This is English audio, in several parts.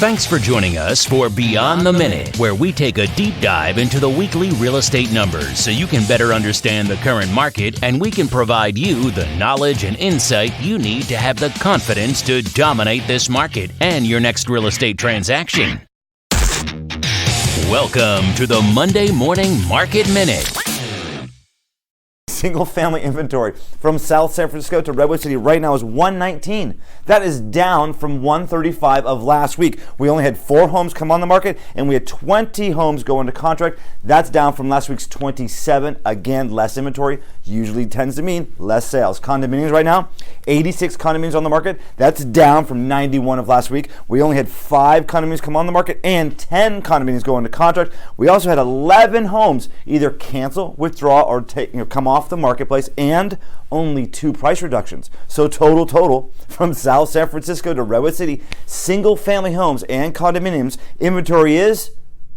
Thanks for joining us for Beyond the Minute, where we take a deep dive into the weekly real estate numbers so you can better understand the current market and we can provide you the knowledge and insight you need to have the confidence to dominate this market and your next real estate transaction. Welcome to the Monday Morning Market Minute. Single family inventory from South San Francisco to Redwood City right now is 119. That is down from 135 of last week. We only had 4 homes come on the market and we had 20 homes go into contract. That's down from last week's 27. Again, less inventory usually tends to mean less sales. Condominiums right now, 86 condominiums on the market. That's down from 91 of last week. We only had 5 condominiums come on the market and 10 condominiums go into contract. We also had 11 homes either cancel, withdraw, or come off the marketplace, and only 2 price reductions. So total from South San Francisco to Redwood City, single family homes and condominiums inventory is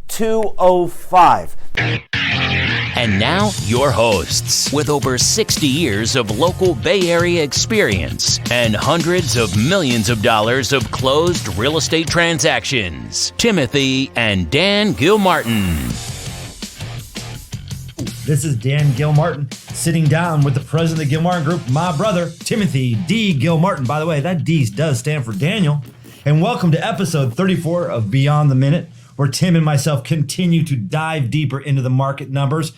205. And now, your hosts, with over 60 years of local Bay Area experience and hundreds of millions of dollars of closed real estate transactions, Timothy and Dan Gilmartin. This is Dan Gilmartin sitting down with the president of the Gilmartin Group, my brother, Timothy D. Gilmartin. By the way, that D does stand for Daniel. And welcome to episode 34 of Beyond the Minute, where Tim and myself continue to dive deeper into the market numbers.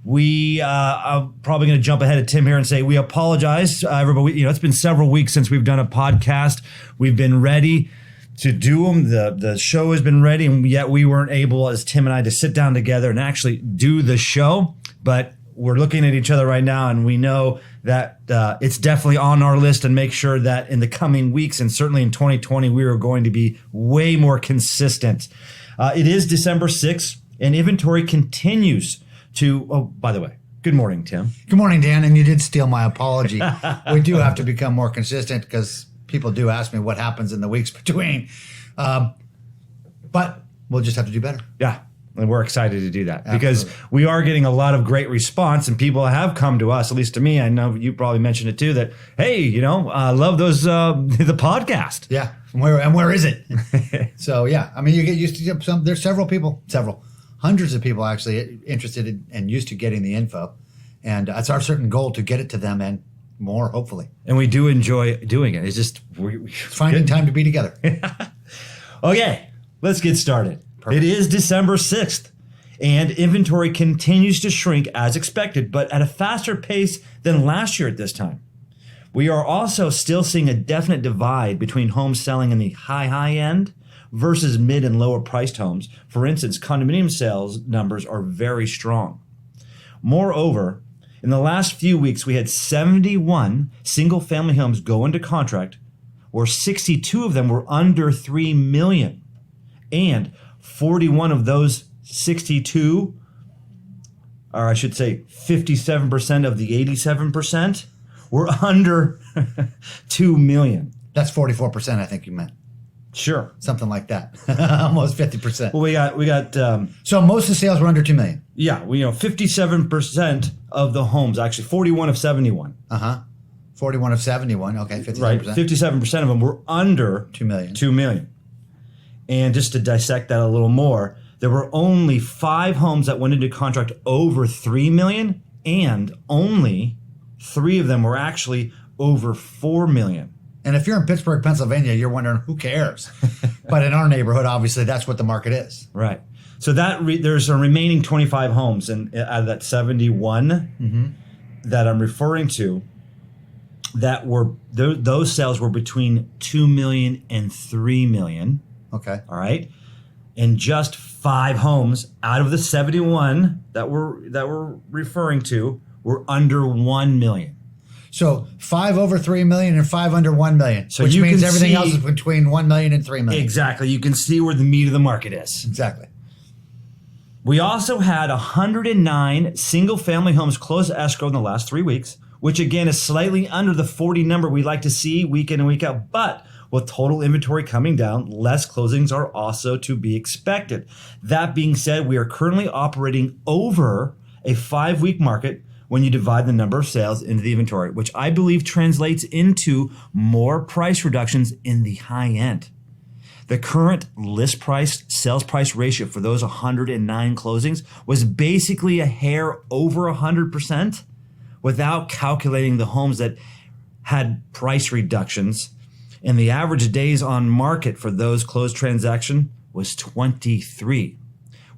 I'm probably going to jump ahead of Tim here and say we apologize, everybody. It's been several weeks since we've done a podcast. We've been ready to do them. The show has been ready, and yet we weren't able, as Tim and I, to sit down together and actually do the show. But we're looking at each other right now, and we know that it's definitely on our list, and make sure that in the coming weeks, and certainly in 2020, we are going to be way more consistent. It is December 6th, and inventory continues to, oh, by the way, good morning, Tim. Good morning, Dan, and you did steal my apology. We do have to become more consistent because people do ask me what happens in the weeks between. But we'll just have to do better. Yeah. And we're excited to do that because we are getting a lot of great response, and people have come to us, at least to me. I know you probably mentioned it too, that, hey, I love those, the podcast. Yeah. And where is it? So, yeah, I mean, you get used to there's hundreds of people actually interested in and used to getting the info. And it's our certain goal to get it to them and more, hopefully. And we do enjoy doing it. It's just finding time to be together. Okay, let's get started. Perfect. It is December 6th, and inventory continues to shrink as expected, but at a faster pace than last year at this time. We are also still seeing a definite divide between homes selling in the high end versus mid and lower priced homes. For instance, condominium sales numbers are very strong. Moreover, in the last few weeks, we had 71 single-family homes go into contract, where 62 of them were under $3 million. And 41 of those 62, or I should say 57% of the 87%, were under $2 million. That's 44%, I think you meant. Sure. Something like that. Almost 50%. Well, we got. So most of the sales were under $2 million. Yeah, 57% of the homes, actually 41 of 71. 41 of 71. Okay, 57%. Right, 57% of them were under $2 million. $2 million. And just to dissect that a little more, there were only 5 homes that went into contract over $3 million, and only 3 of them were actually over $4 million. And if you're in Pittsburgh, Pennsylvania, you're wondering, who cares? But in our neighborhood, obviously, that's what the market is. Right. So there's a remaining 25 homes out of that 71 that I'm referring to that were, those sales were between $2 million and $3 million. Okay. All right. And just 5 homes out of the 71 that we're referring to were under $1 million. So 5 over $3 million and 5 under $1 million, so which means everything else is between $1 million and $3 million. Exactly. You can see where the meat of the market is. Exactly. We also had 109 single-family homes close escrow in the last 3 weeks, which again is slightly under the 40 number we like to see week in and week out. But with total inventory coming down, less closings are also to be expected. That being said, we are currently operating over a 5-week market when you divide the number of sales into the inventory, which I believe translates into more price reductions in the high end. The current list price, sales price ratio for those 109 closings was basically a hair over 100% without calculating the homes that had price reductions. And the average days on market for those closed transaction was 23,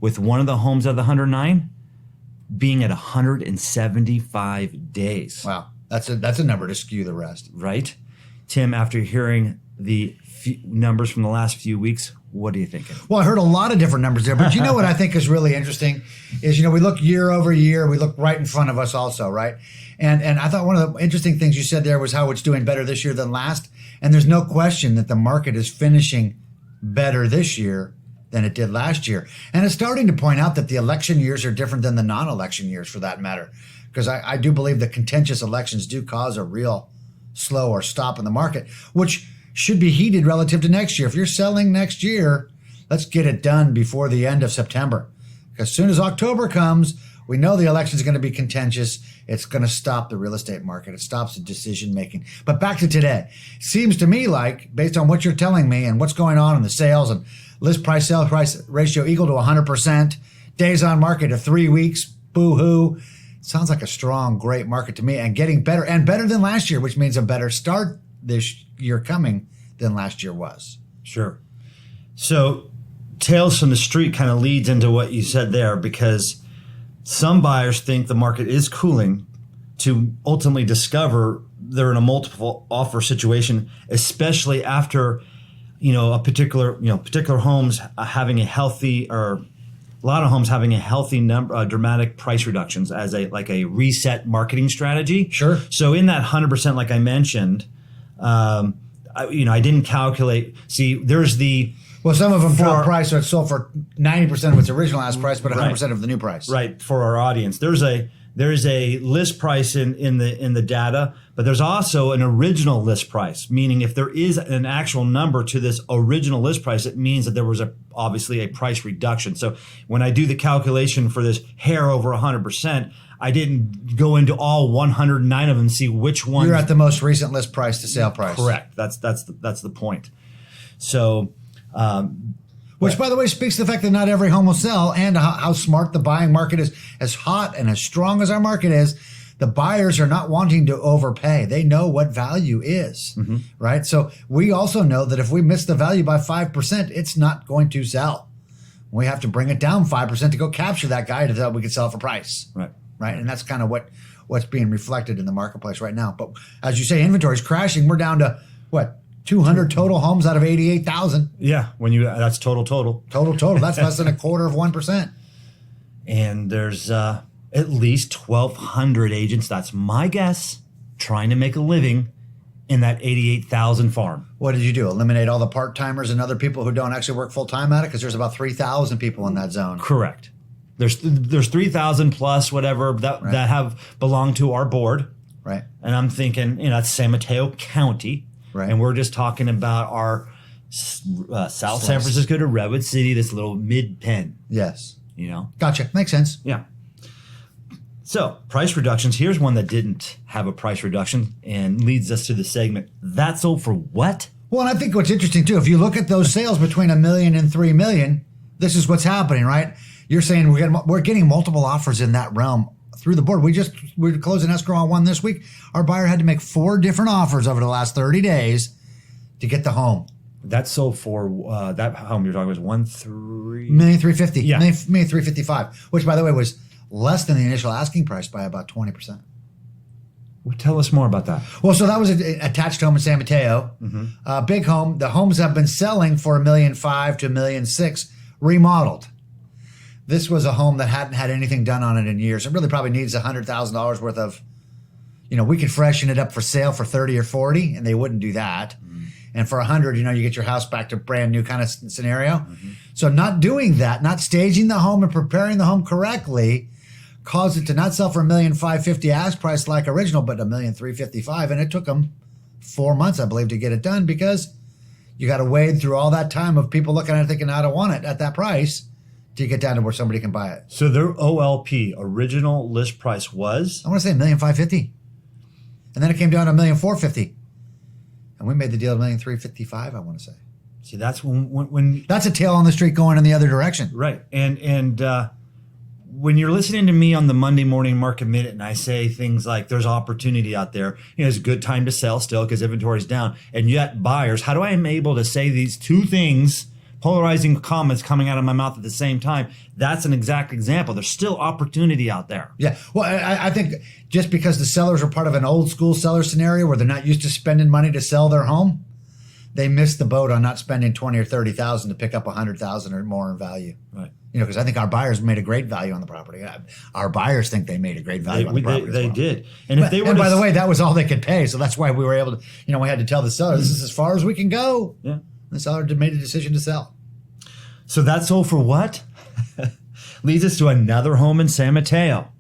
with one of the homes out of the 109 being at 175 days. Wow, that's a number to skew the rest. Right? Tim, after hearing the numbers from the last few weeks, what are you thinking? Well, I heard a lot of different numbers there, but you know what I think is really interesting is, we look year over year, we look right in front of us also, right? And I thought one of the interesting things you said there was how it's doing better this year than last. And there's no question that the market is finishing better this year than it did last year. And it's starting to point out that the election years are different than the non-election years for that matter. Because I do believe that contentious elections do cause a real slow or stop in the market, which should be heated relative to next year. If you're selling next year, let's get it done before the end of September. Because as soon as October comes, we know the election is going to be contentious. It's going to stop the real estate market. It stops the decision making. But back to today. Seems to me like, based on what you're telling me and what's going on in the sales and list price sales price ratio equal to 100%, days on market of 3 weeks, boo-hoo. Sounds like a strong, great market to me, and getting better and better than last year, which means a better start this year coming than last year was. Sure. So Tales from the Street kind of leads into what you said there, because some buyers think the market is cooling to ultimately discover they're in a multiple offer situation, especially after, particular homes having a healthy, or a lot of homes having a healthy number, dramatic price reductions as a reset marketing strategy. Sure. So in that 100%, like I mentioned, I didn't calculate. See, there's the some of them drop price, so it's sold for 90% of its original ask price, but 100% of the new price. Right. For our audience, there's a list price in the data, but there's also an original list price, meaning if there is an actual number to this original list price, it means that there was obviously a price reduction. So when I do the calculation for this hair over 100%, I didn't go into all 109 of them and see which one. You're at the most recent list price to sale price. Correct. That's the point. So. Which, by the way, speaks to the fact that not every home will sell, and how smart the buying market is. As hot and as strong as our market is, the buyers are not wanting to overpay. They know what value is, right? So we also know that if we miss the value by 5%, it's not going to sell. We have to bring it down 5% to go capture that guy so we can sell for price. Right. And that's kind of what's being reflected in the marketplace right now. But as you say, inventory is crashing. We're down to, 200 total homes out of 88,000. Yeah, that's total. Total. That's less than 1/4%. And there's at least 1,200 agents, that's my guess, trying to make a living in that 88,000 farm. What did you do? Eliminate all the part-timers and other people who don't actually work full-time at it? Because there's about 3,000 people in that zone. Correct. There's 3,000 plus whatever that have belonged to our board. Right. And I'm thinking, that's San Mateo County. Right. And we're just talking about our South San Francisco to Redwood City, this little mid-pen. Yes. Gotcha. Makes sense. Yeah. So price reductions. Here's one that didn't have a price reduction and leads us to the segment. That sold for what? Well, and I think what's interesting, too, if you look at those sales between $1 million and $3 million, this is what's happening, right? You're saying we're getting multiple offers in that realm through the board. We're closing escrow on one this week. Our buyer had to make 4 different offers over the last 30 days to get the home. That sold for that home you're talking about was $1,350,000. Yeah. $1,355,000, which, by the way, was less than the initial asking price by about 20%. Well, tell us more about that. Well, so that was an attached home in San Mateo. Big home. The homes have been selling for $1.5 million to $1.6 million remodeled. This was a home that hadn't had anything done on it in years. It really probably needs $100,000 worth of, we could freshen it up for sale for 30 or 40, and they wouldn't do that. And for 100, you get your house back to brand new kind of scenario. So not doing that, not staging the home and preparing the home correctly, caused it to not sell for $1,550,000 ask price like original, but $1,355,000. And it took them 4 months, I believe, to get it done, because you got to wade through all that time of people looking at it thinking, I don't want it at that price, to get down to where somebody can buy it. So their OLP, original list price, was? I want to say $1,550,000. And then it came down to $1,450,000. And we made the deal at $1,355,000, I want to say. See, that's when That's a tail on the street going in the other direction. right. And when you're listening to me on the Monday Morning Market Minute and I say things like there's opportunity out there, it's a good time to sell still because inventory's down. And yet buyers, how do I am able to say these two things, polarizing comments coming out of my mouth at the same time? That's an exact example. There's still opportunity out there. Yeah. Well, I think just because the sellers are part of an old school seller scenario where they're not used to spending money to sell their home, they missed the boat on not spending 20 or 30,000 to pick up 100,000 or more in value. Right. Because I think our buyers made a great value on the property. Our buyers think they made a great value on the property. They did. And if they were, and by the way, that was all they could pay. So that's why we were able to, we had to tell the seller, this is as far as we can go. Yeah. The seller made a decision to sell. So that sold for what? Leads us to another home in San Mateo.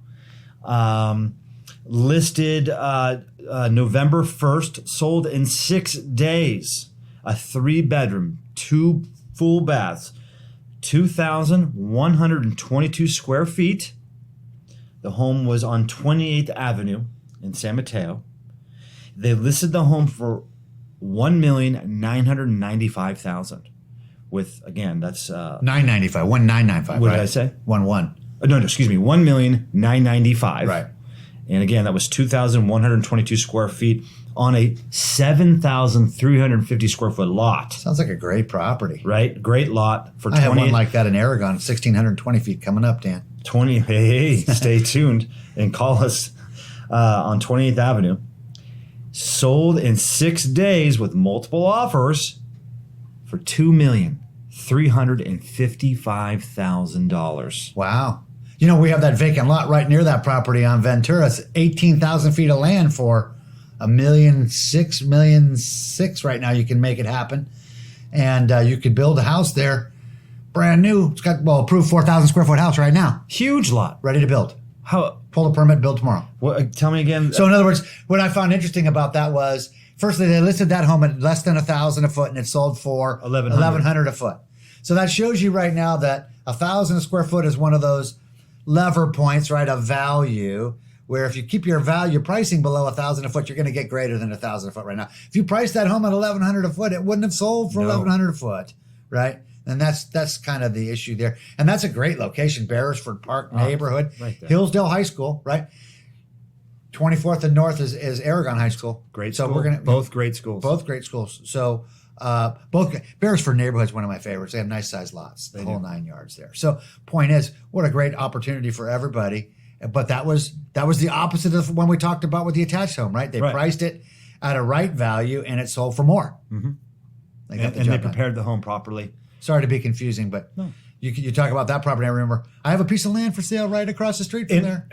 Listed November 1st, sold in 6 days. A 3-bedroom, 2 full baths, 2,122 square feet. The home was on 28th Avenue in San Mateo. They listed the home for $1,995,000. With, again, that's 995, 1995. What right? did I say? 11. No, excuse me, $1,995,000. Right. And again, that was 2,122 square feet on a 7,350 square foot lot. Sounds like a great property. Right? Great lot for 20. I have one like that in Aragon, 1,620 feet coming up, Dan. 20. Hey, stay tuned and call us on 28th Avenue. Sold in 6 days with multiple offers for $2,355,000. Wow. We have that vacant lot right near that property on Ventura. It's 18,000 feet of land for $1.6 million right now. You can make it happen. And you could build a house there, brand new. It's got, approved 4,000 square foot house right now. Huge lot. Ready to build. How? Pull the permit, build tomorrow. Tell me again. So in other words, what I found interesting about that was, firstly, they listed that home at less than $1,000 a foot and it sold for $1,100 a foot. So that shows you right now that 1,000 a square foot is one of those lever points, right, of value, where if you keep your value pricing below 1,000 a foot, you're going to get greater than 1,000 a foot right now. If you price that home at 1,100 a foot, it wouldn't have sold for 1,100 a foot, right? And that's kind of the issue there. And that's a great location, Beresford Park neighborhood, right there. Hillsdale High School, right? 24th and North is Aragon High School. Great so school. We're gonna both great schools. Both great schools. So both Beresford neighborhood's one of my favorites. They have nice sized lots, the whole 9 yards there. So point is, what a great opportunity for everybody. But that was the opposite of when we talked about with the attached home, right? They priced it at a right value and it sold for more. Mm-hmm. They prepared the home properly. Sorry to be confusing, but you talk about that property. I remember I have a piece of land for sale right across the street from there.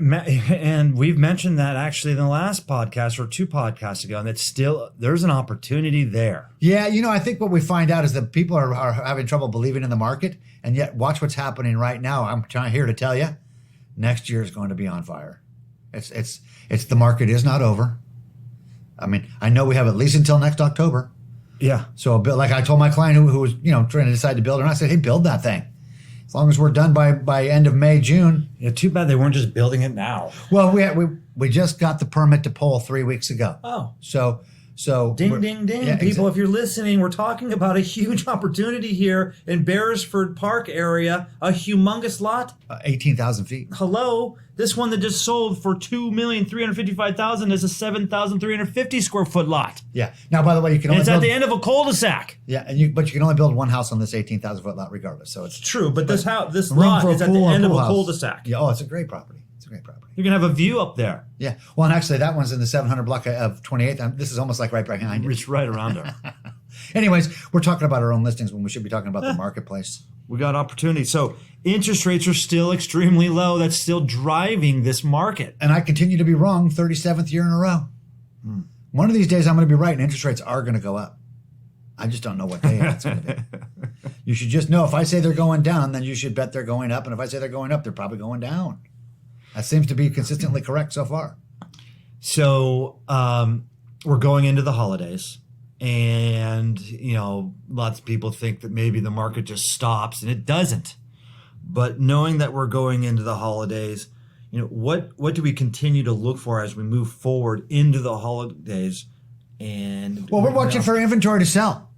And we've mentioned that actually in the last podcast or 2 podcasts ago, and it's still, there's an opportunity there. Yeah, I think what we find out is that people are having trouble believing in the market, and yet watch what's happening right now. I'm here to tell you, next year is going to be on fire. It's the market is not over. I mean, I know we have at least until next October. Yeah. So like I told my client who was trying to decide to build it, and I said, hey, build that thing. As long as we're done by end of May, June. Yeah, too bad they weren't just building it now. Well, we just got the permit to pull 3 weeks ago. Oh. So ding, ding, ding. Yeah, People, if you're listening, we're talking about a huge opportunity here in Beresford Park area, a humongous lot. 18,000 feet. Hello. This one that just sold for $2,355,000 is a 7,350 square foot lot. Yeah. Now, by the way, you can only It's build, at the end of a cul-de-sac. Yeah, but you can only build one house on this 18,000 foot lot regardless. So it's True, but this room lot for a is at the pool and end of pool a house. cul-de-sac. Yeah. Oh, it's a great property. It's a great property. You can have a view up there. Yeah. Well, and actually, that one's in the 700 block of 28th. This is almost like right behind it. It's right around there. Anyways, we're talking about our own listings when we should be talking about the marketplace. We got opportunity. So interest rates are still extremely low. That's still driving this market. And I continue to be wrong 37th year in a row. One of these days I'm going to be right and interest rates are going to go up. I just don't know what day it's going to be. You should just know if I say they're going down, then you should bet they're going up. And if I say they're going up, they're probably going down. That seems to be consistently correct so far. So we're going into the holidays. And, lots of people think that maybe the market just stops, and it doesn't. But knowing that we're going into the holidays, what do we continue to look for as we move forward into the holidays? And well, we're watching for inventory to sell.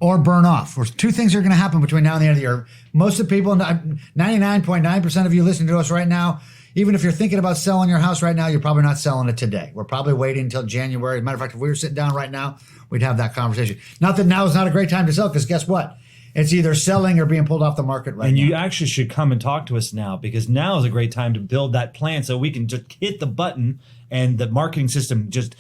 or burn off. Or two things are going to happen between now and the end of the year. Most of the people, 99.9% of you listening to us right now, even if you're thinking about selling your house right now, you're probably not selling it today. We're probably waiting until January. As a matter of fact, if we were sitting down right now, we'd have that conversation. Not that now is not a great time to sell, because guess what? It's either selling or being pulled off the market right now. And you actually should come and talk to us now, because now is a great time to build that plan so we can just hit the button and the marketing system just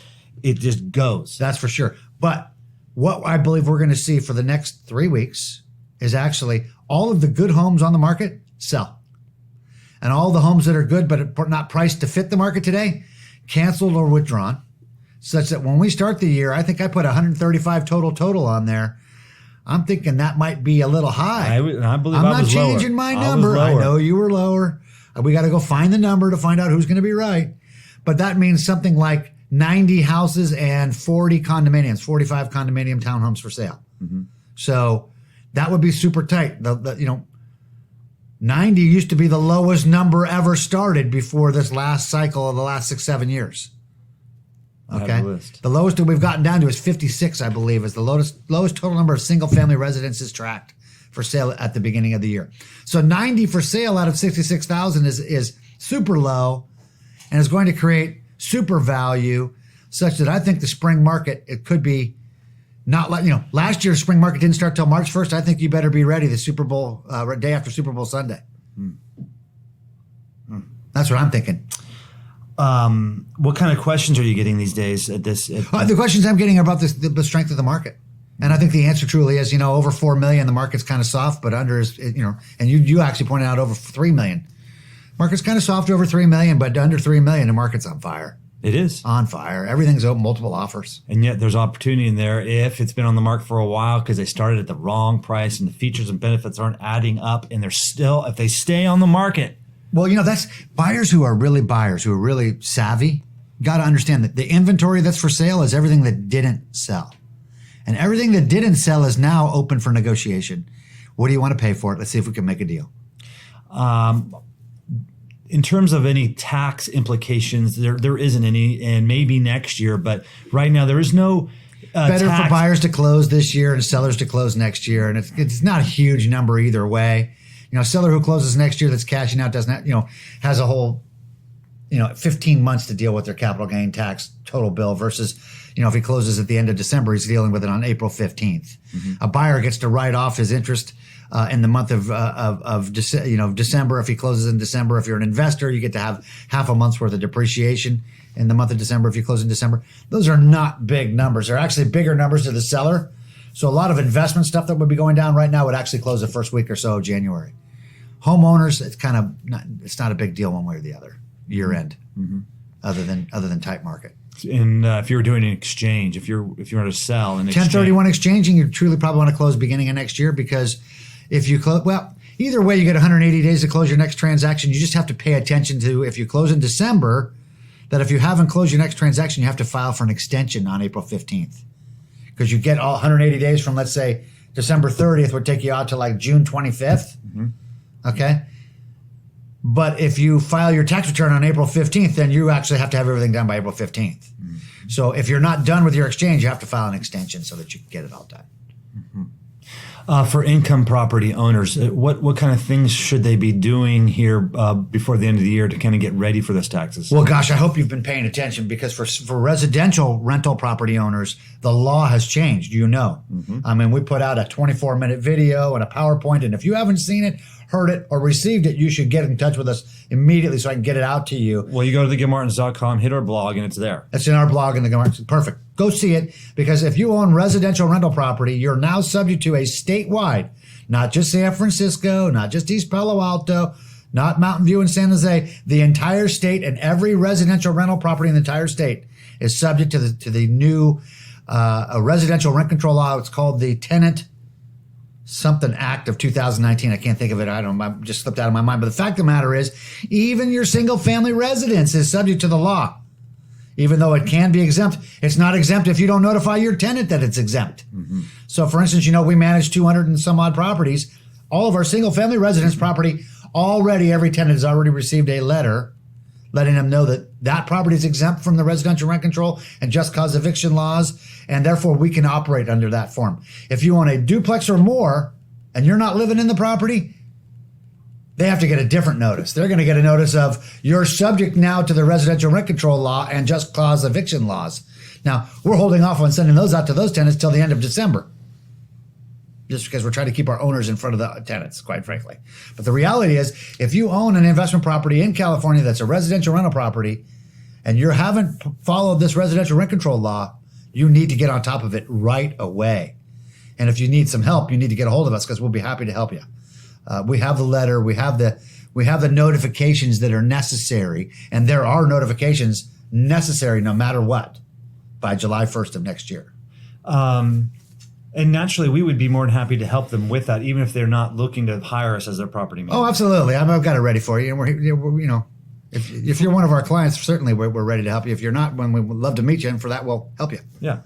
goes. That's for sure. But what I believe we're going to see for the next 3 weeks is actually all of the good homes on the market sell. And all the homes that are good but not priced to fit the market today, canceled or withdrawn, such that when we start the year, I think I put 135 total on there. I'm thinking that might be a little high. I believe I'm I not was changing lower. my number. I lower. know you were lower. We got to go find the number to find out who's going to be right. But that means something like 90 houses and 40 condominiums, 45 condominium townhomes for sale. Mm-hmm. So that would be super tight. 90 used to be the lowest number ever started before this last cycle of the last 6-7 years. Okay. The lowest that we've gotten down to is 56, I believe, is the lowest total number of single family residences tracked for sale at the beginning of the year. So 90 for sale out of 66,000 is super low and is going to create super value, such that I think the spring market, it could be not like, last year's spring market didn't start till March 1st. I think you better be ready the Super Bowl, day after Super Bowl Sunday. That's what I'm thinking. What kind of questions are you getting these days at this? The questions I'm getting are about the strength of the market. And I think the answer truly is, over 4 million, the market's kind of soft, but under is, and you actually pointed out over 3 million. Market's kind of soft over 3 million, but under 3 million, the market's on fire. It is. On fire. Everything's open, multiple offers. And yet there's opportunity in there if it's been on the market for a while because they started at the wrong price and the features and benefits aren't adding up, and they're still, if they stay on the market. Well, that's buyers who are really savvy, got to understand that the inventory that's for sale is everything that didn't sell. And everything that didn't sell is now open for negotiation. What do you want to pay for it? Let's see if we can make a deal. In terms of any tax implications, there isn't any, and maybe next year, but right now there is no better tax. For buyers to close this year and sellers to close next year. And it's not a huge number either way. A seller who closes next year that's cashing out doesn't have, has a whole, 15 months to deal with their capital gain tax total bill versus, if he closes at the end of December, he's dealing with it on April 15th. Mm-hmm. A buyer gets to write off his interest in the month of December. If he closes in December, if you're an investor, you get to have half a month's worth of depreciation in the month of December if you close in December. Those are not big numbers. They're actually bigger numbers to the seller. So a lot of investment stuff that would be going down right now would actually close the first week or so of January. Homeowners, it's not a big deal one way or the other year end, other than tight market. And if you were doing an exchange, if you were to sell an 1031 exchanging, you truly probably want to close beginning of next year, because if you close, either way, you get 180 days to close your next transaction. You just have to pay attention to, if you close in December, that if you haven't closed your next transaction, you have to file for an extension on April 15th, because you get all 180 days from, let's say, December 30th would take you out to like June 25th. Mm-hmm. Okay. But if you file your tax return on April 15th, then you actually have to have everything done by April 15th. Mm-hmm. So if you're not done with your exchange, you have to file an extension so that you can get it all done. Mm-hmm. For income property owners, what kind of things should they be doing here before the end of the year to kind of get ready for those taxes? Well, gosh, I hope you've been paying attention, because for residential rental property owners, the law has changed, Mm-hmm. I mean, we put out a 24-minute video and a PowerPoint, and if you haven't seen it, heard it, or received it, you should get in touch with us immediately so I can get it out to you. Well, you go to the Gilmartins.com, hit our blog, and it's there. It's in our blog in the Gilmartins. Perfect. Go see it, because if you own residential rental property, you're now subject to a statewide, not just San Francisco, not just East Palo Alto, not Mountain View and San Jose, the entire state, and every residential rental property in the entire state is subject to the new residential rent control law. It's called the Tenant something Act of 2019. I can't think of it. I just slipped out of my mind. But the fact of the matter is, even your single family residence is subject to the law. Even though it can be exempt, it's not exempt if you don't notify your tenant that it's exempt. Mm-hmm. So for instance, we manage 200 and some odd properties. All of our single family residence property, already every tenant has already received a letter letting them know that That property is exempt from the residential rent control and just cause eviction laws, and therefore we can operate under that form. If you own a duplex or more and you're not living in the property, they have to get a different notice. They're going to get a notice of you're subject now to the residential rent control law and just cause eviction laws. Now, we're holding off on sending those out to those tenants till the end of December, just because we're trying to keep our owners in front of the tenants, quite frankly. But the reality is, if you own an investment property in California that's a residential rental property and you haven't followed this residential rent control law, you need to get on top of it right away. And if you need some help, you need to get a hold of us because we'll be happy to help you. We have the letter, we have the notifications that are necessary, and there are notifications necessary no matter what by July 1st of next year. And naturally, we would be more than happy to help them with that, even if they're not looking to hire us as their property manager. Oh, absolutely. I've got it ready for you. And if you're one of our clients, certainly we're ready to help you. If you're not, we would love to meet you, and for that, we'll help you. Yeah.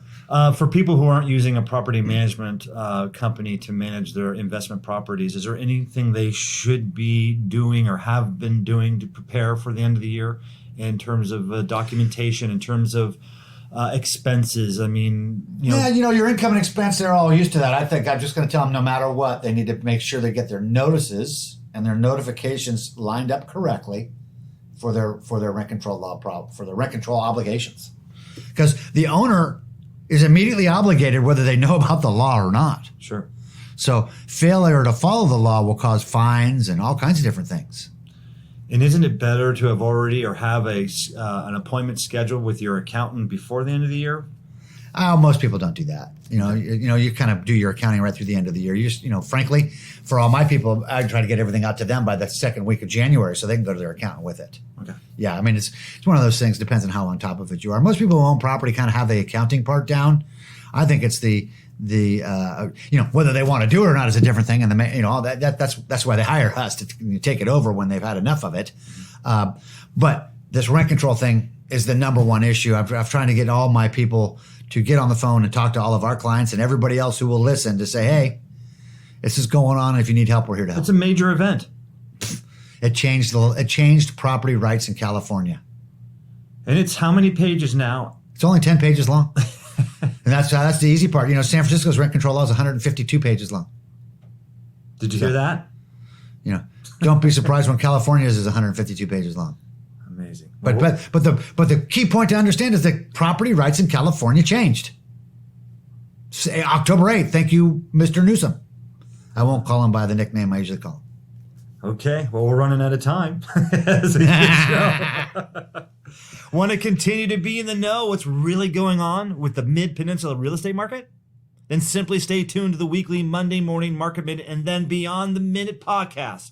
For people who aren't using a property management company to manage their investment properties, is there anything they should be doing or have been doing to prepare for the end of the year in terms of documentation, in terms of expenses? I mean, your income and expense, they're all used to that. I think I'm just going to tell them no matter what, they need to make sure they get their notices and their notifications lined up correctly for their rent control law for their rent control obligations. Because the owner is immediately obligated whether they know about the law or not. Sure. So failure to follow the law will cause fines and all kinds of different things. And isn't it better to have already or have an appointment scheduled with your accountant before the end of the year? Most people don't do that. You kind of do your accounting right through the end of the year. You just, frankly, for all my people, I try to get everything out to them by the second week of January so they can go to their accountant with it. Okay. Yeah, I mean, it's one of those things. Depends on how on top of it you are. Most people who own property kind of have the accounting part down. I think it's the whether they want to do it or not is a different thing, and that's why they hire us to take it over when they've had enough of it. But this rent control thing is the number one issue. I'm trying to get all my people to get on the phone and talk to all of our clients and everybody else who will listen to say, hey, this is going on. If you need help, we're here to help. It's a major event. It changed property rights in California. And it's how many pages now? It's only 10 pages long. And that's the easy part. San Francisco's rent control law is 152 pages long. Did you hear that? Don't be surprised when California's is 152 pages long. Amazing. But the key point to understand is that property rights in California changed. October 8th. Thank you, Mr. Newsom. I won't call him by the nickname I usually call him. Okay. Well, we're running out of time. Want to continue to be in the know what's really going on with the Mid-Peninsula real estate market? Then simply stay tuned to the weekly Monday morning Market Minute and then Beyond the Minute podcast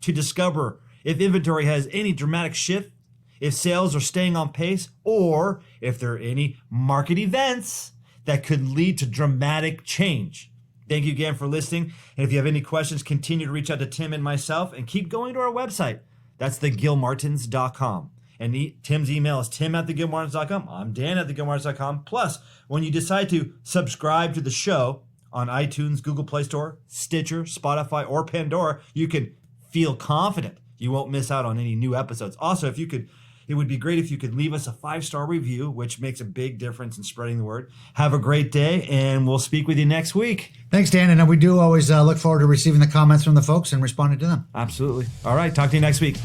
to discover if inventory has any dramatic shift, if sales are staying on pace, or if there are any market events that could lead to dramatic change. Thank you again for listening. And if you have any questions, continue to reach out to Tim and myself and keep going to our website. That's thegilmartins.com. And Tim's email is tim@thegilmartins.com. I'm Dan at thegilmartins.com. Plus, when you decide to subscribe to the show on iTunes, Google Play Store, Stitcher, Spotify, or Pandora, you can feel confident you won't miss out on any new episodes. Also, it would be great if you could leave us a 5-star review, which makes a big difference in spreading the word. Have a great day, and we'll speak with you next week. Thanks, Dan. And we do always look forward to receiving the comments from the folks and responding to them. Absolutely. All right. Talk to you next week.